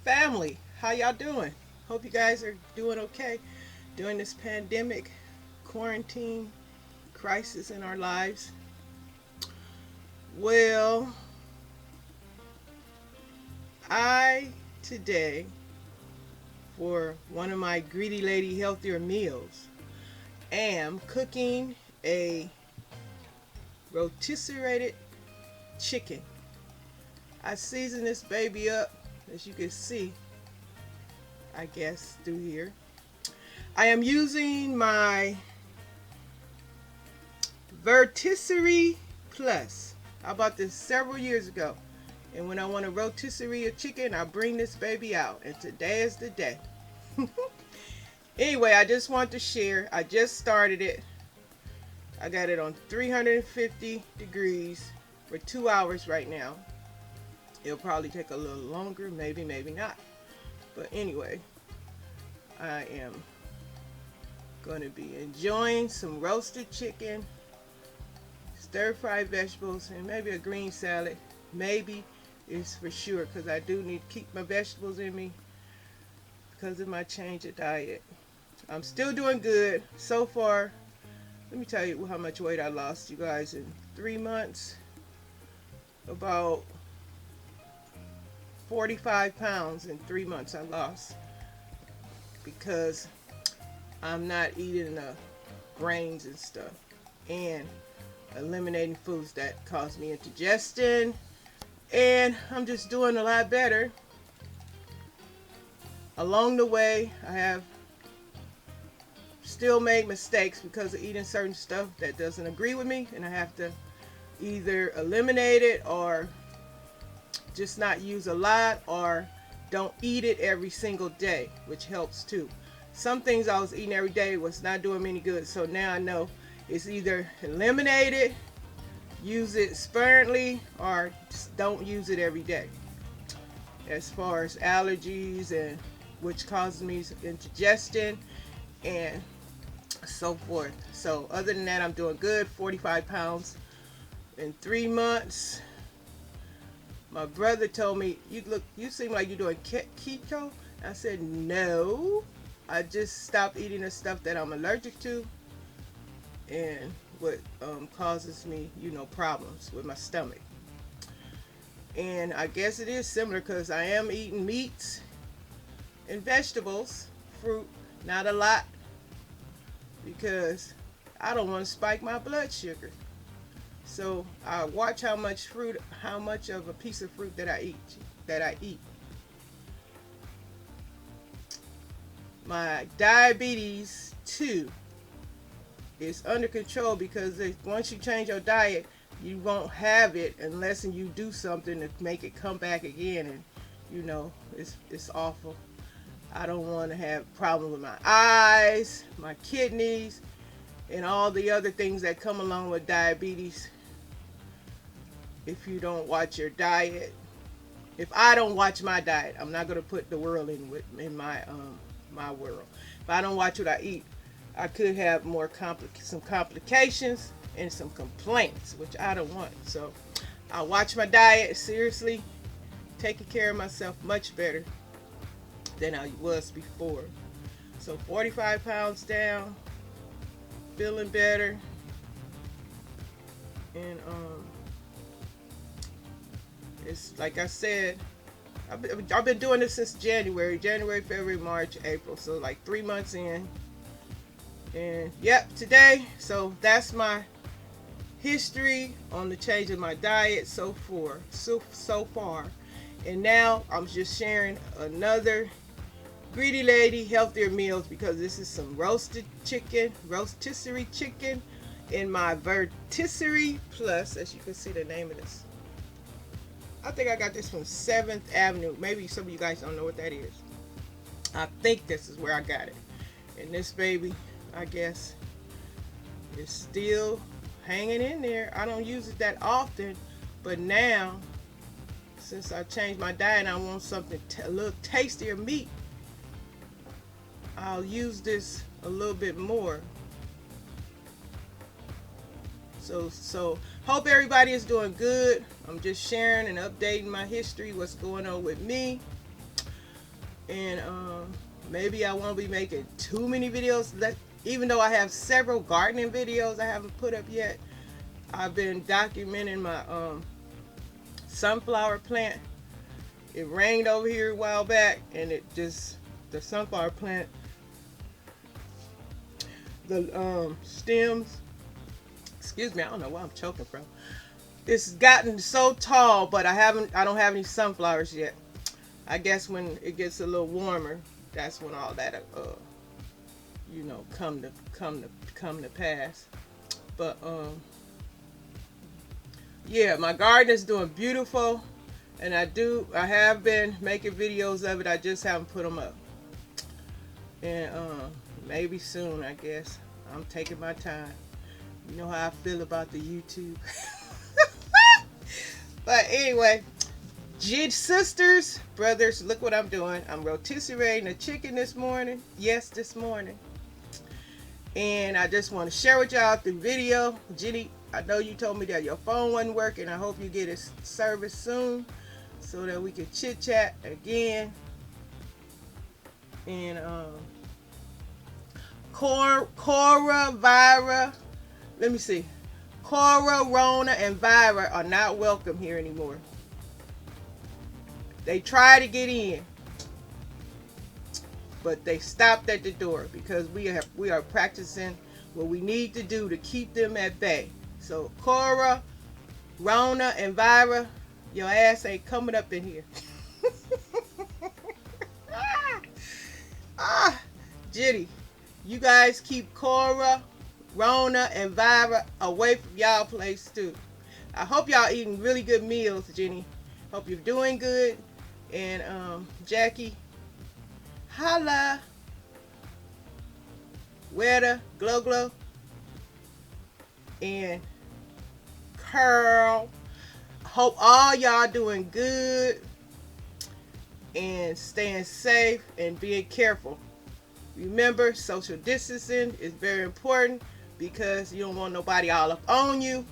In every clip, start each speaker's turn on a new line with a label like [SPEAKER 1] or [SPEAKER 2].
[SPEAKER 1] Family, how y'all doing? Hope you guys are doing okay during this pandemic, quarantine, crisis in our lives. Well, I today, for one of my greedy lady healthier meals, am cooking a rotisserie chicken. I seasoned this baby up, as you can see, I guess, through here. I am using my Rotisserie Plus. I bought this several years ago. And when I want a rotisserie of chicken, I bring this baby out. And today is the day. Anyway, I just want to share. I just started it. I got it on 350 degrees for 2 hours right now. It'll probably take a little longer, maybe, maybe not. But anyway, I am going to be enjoying some roasted chicken, stir-fried vegetables, and maybe a green salad. Maybe is for sure, because I do need to keep my vegetables in me because of my change of diet. I'm still doing good so far. Let me tell you how much weight I lost, you guys, in 3 months. About 45 pounds in 3 months I lost, because I'm not eating the grains and stuff and eliminating foods that cause me indigestion. And I'm just doing a lot better. Along the way, I have still made mistakes because of eating certain stuff that doesn't agree with me, and I have to either eliminate it or just not use a lot, or don't eat it every single day, which helps too. Some things I was eating every day was not doing me any good, so now I know it's either eliminate it, use it sparingly, or just don't use it every day. As far as allergies, and which causes me indigestion and so forth. So other than that, I'm doing good. 45 pounds in 3 months. My brother told me, you seem like you're doing keto. I said, no, I just stopped eating the stuff that I'm allergic to, and what causes me, problems with my stomach. And I guess it is similar, because I am eating meats and vegetables, fruit, not a lot, because I don't want to spike my blood sugar. So I watch how much of a piece of fruit that I eat. My diabetes too is under control, because once you change your diet, you won't have it unless you do something to make it come back again. And it's awful. I don't want to have problems with my eyes, my kidneys, and all the other things that come along with diabetes if you don't watch your diet. If I don't watch my diet, I'm not going to put the world in my world. If I don't watch what I eat, I could have some complications and some complaints, which I don't want. So I watch my diet seriously, taking care of myself much better than I was before. So 45 pounds down, feeling better, and it's like I said, I've been doing this since January, February, March, April. So like 3 months in. And yep, today. So that's my history on the change of my diet so far. And now I'm just sharing another greedy lady healthier meals, because this is some rotisserie chicken in my Rotisserie Plus, as you can see the name of this. I think I got this from 7th Avenue. Maybe some of you guys don't know what that is. I think this is where I got it. And this baby, I guess, is still hanging in there. I don't use it that often, but now, since I changed my diet and I want something a little tastier meat, I'll use this a little bit more. So hope everybody is doing good. I'm just sharing and updating my history, what's going on with me. and maybe I won't be making too many videos. Even though I have several gardening videos I haven't put up yet, I've been documenting my sunflower plant. It rained over here a while back, and the sunflower plant, the stems, excuse me, I don't know where I'm choking from. It's gotten so tall, but I don't have any sunflowers yet. I guess when it gets a little warmer, that's when all that come to pass. But yeah, my garden is doing beautiful, and I have been making videos of it. I just haven't put them up, and maybe soon, I guess. I'm taking my time. You know how I feel about the YouTube. But anyway, sisters, brothers, look what I'm doing. I'm rotisserie the chicken this morning. Yes, this morning. And I just want to share with y'all through video. Jenny, I know you told me that your phone wasn't working. I hope you get a service soon so that we can chit chat again. And Cora, Vira, let me see. Cora, Rona, and Vira are not welcome here anymore. They tried to get in, but they stopped at the door because we are practicing what we need to do to keep them at bay. So Cora, Rona, and Vira, your ass ain't coming up in here. Jitty, you guys keep Cora, Rona, and Vira away from y'all place too. I hope y'all eating really good meals, Jenny. Hope you're doing good. And Jackie, holla. Weta, Glow, and Curl. Hope all y'all doing good and staying safe and being careful. Remember, social distancing is very important because you don't want nobody all up on you.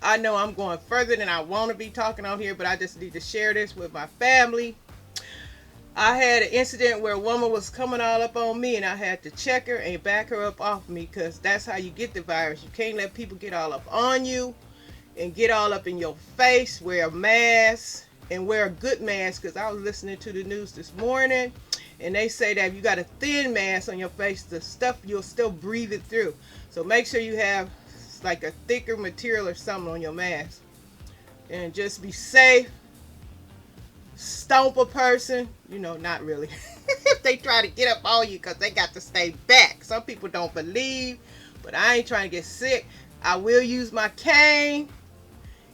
[SPEAKER 1] I know I'm going further than I want to be talking on here, but I just need to share this with my family. I had an incident where a woman was coming all up on me, and I had to check her and back her up off me because that's how you get the virus. You can't let people get all up on you and get all up in your face. Wear a mask and wear a good mask, because I was listening to the news this morning, and they say that if you got a thin mask on your face, the stuff, you'll still breathe it through. So make sure you have like a thicker material or something on your mask, and just be safe. Stomp a person, not really. If they try to get up on you, because they got to stay back. Some people don't believe, but I ain't trying to get sick. I will use my cane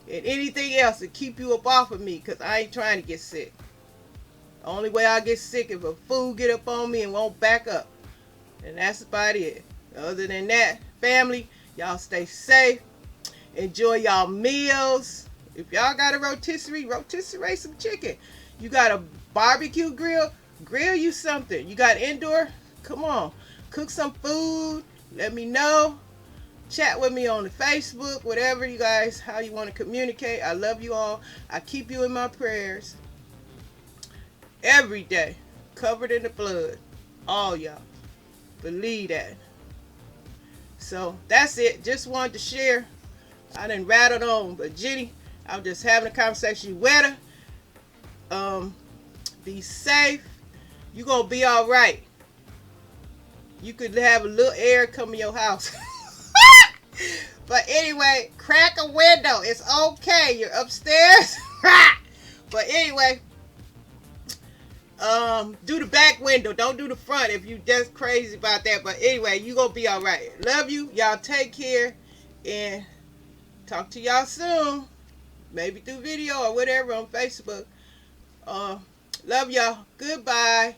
[SPEAKER 1] and anything else to keep you up off of me, because I ain't trying to get sick. The only way I'll get sick if a fool get up on me and won't back up, and that's about it. Other than that, family, y'all stay safe. Enjoy y'all meals. If y'all got a rotisserie some chicken. You got a barbecue grill you something. You got indoor, come on, cook some food. Let me know. Chat with me on the Facebook, whatever you guys, how you want to communicate. I love you all. I keep you in my prayers every day, covered in the blood. All y'all, believe that. So that's it. Just wanted to share. I done rattled on, but Jenny, I'm just having a conversation. Weather, be safe. You gonna be all right. You could have a little air come in your house. But anyway, crack a window. It's okay. You're upstairs. But anyway, do the back window. Don't do the front if you just crazy about that. But anyway, you gonna be all right. Love you. Y'all take care, and talk to y'all soon. Maybe through video or whatever on Facebook. Love y'all. Goodbye.